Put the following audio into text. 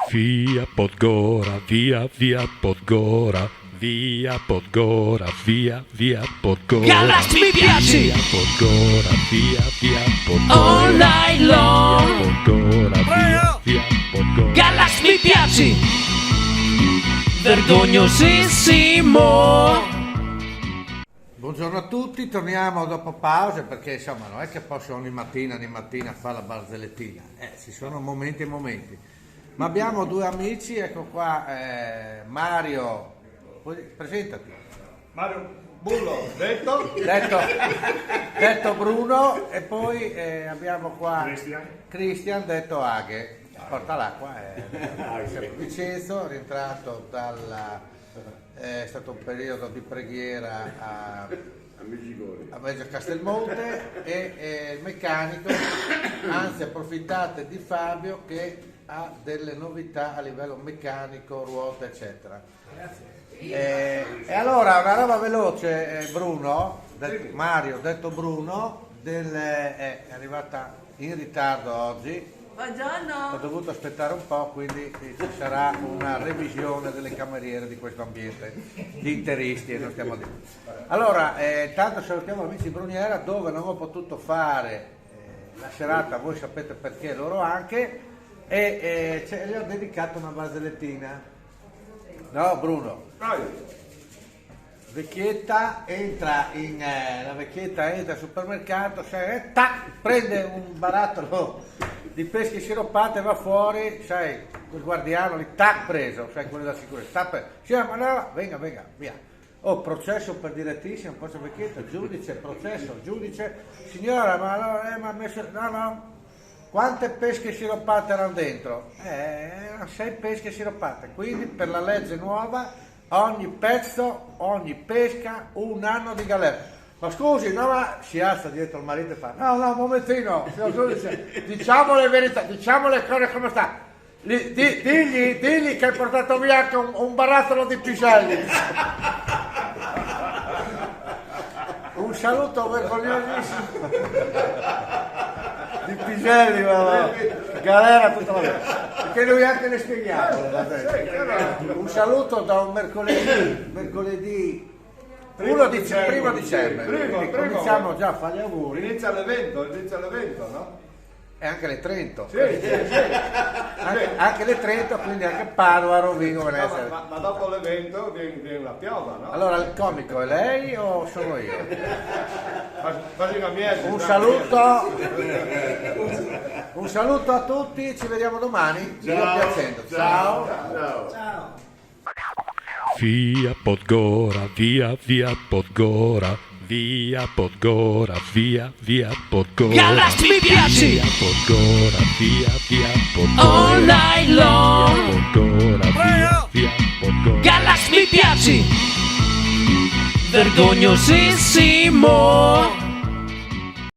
Via Podgora, via Podgora, via Podgora, via Podgora. Gallas mi piaci! Via Podgora, via Podgora. All night long! Via Podgora, via Podgora. Gallas mi piaci! Vergognosissimo! Buongiorno a tutti, torniamo dopo pause perché insomma non è che posso ogni mattina fare la barzellettina, ci sono momenti e momenti. Ma abbiamo due amici, ecco qua, Mario, presentati. Mario Bullo, detto Bruno, e poi abbiamo qua Cristian, detto Aghe. Porta l'acqua, Vincenzo, rientrato è stato un periodo di preghiera a Reggio Castelmonte e il meccanico, anzi approfittate di Fabio che ha delle novità a livello meccanico, ruote eccetera. E allora una roba veloce, Bruno, Mario detto Bruno, è arrivata in ritardo oggi. Buongiorno. Ho dovuto aspettare un po', quindi ci sarà una revisione delle cameriere di questo ambiente di interisti e non stiamo a dire. Allora, intanto salutiamo amici Bruniera dove non ho potuto fare la serata, voi sapete perché, loro anche, e gli ho dedicato una barzellettina. No Bruno? Vecchietta entra la vecchietta entra al supermercato, prende un barattolo di pesche sciroppate, va fuori, sai, quel guardiano lì, preso, sai, quello della sicurezza, ma no, venga, via. Processo per direttissimo, forse vecchietta, giudice, processo, giudice, signora, ma no, ma ha messo, no, quante pesche sciroppate erano dentro? Erano 6 pesche sciroppate, quindi per la legge nuova ogni pesca 1 anno di galera. Ma scusi, no, ma si alza dietro il marito e fa no, un momentino, signor giudice, diciamo le verità, diciamo le cose come sta. Digli che hai portato via anche un barattolo di piselli. Un saluto vergognosissimo di piselli, galera tutta la vita, perché lui anche le spieghiamo. Un saluto da un mercoledì 1 dicembre. Cominciamo già a fare gli auguri. Inizia l'evento, no? E anche le Trento. Sì. Anche le Trento, quindi anche Padova, Rovigo, Venezia. Ma dopo l'evento viene la piova, no? Allora il comico è lei o sono io? Quasi una miele. Un saluto a tutti, ci vediamo domani. Ciao. Via Podgora, via Podgora, via Podgora, via Podgora. Gallas mi piaci! Via Podgora, via Podgora. All night long! Via Podgora, via Podgora. Gallas mi piaci! Vergognosissimo!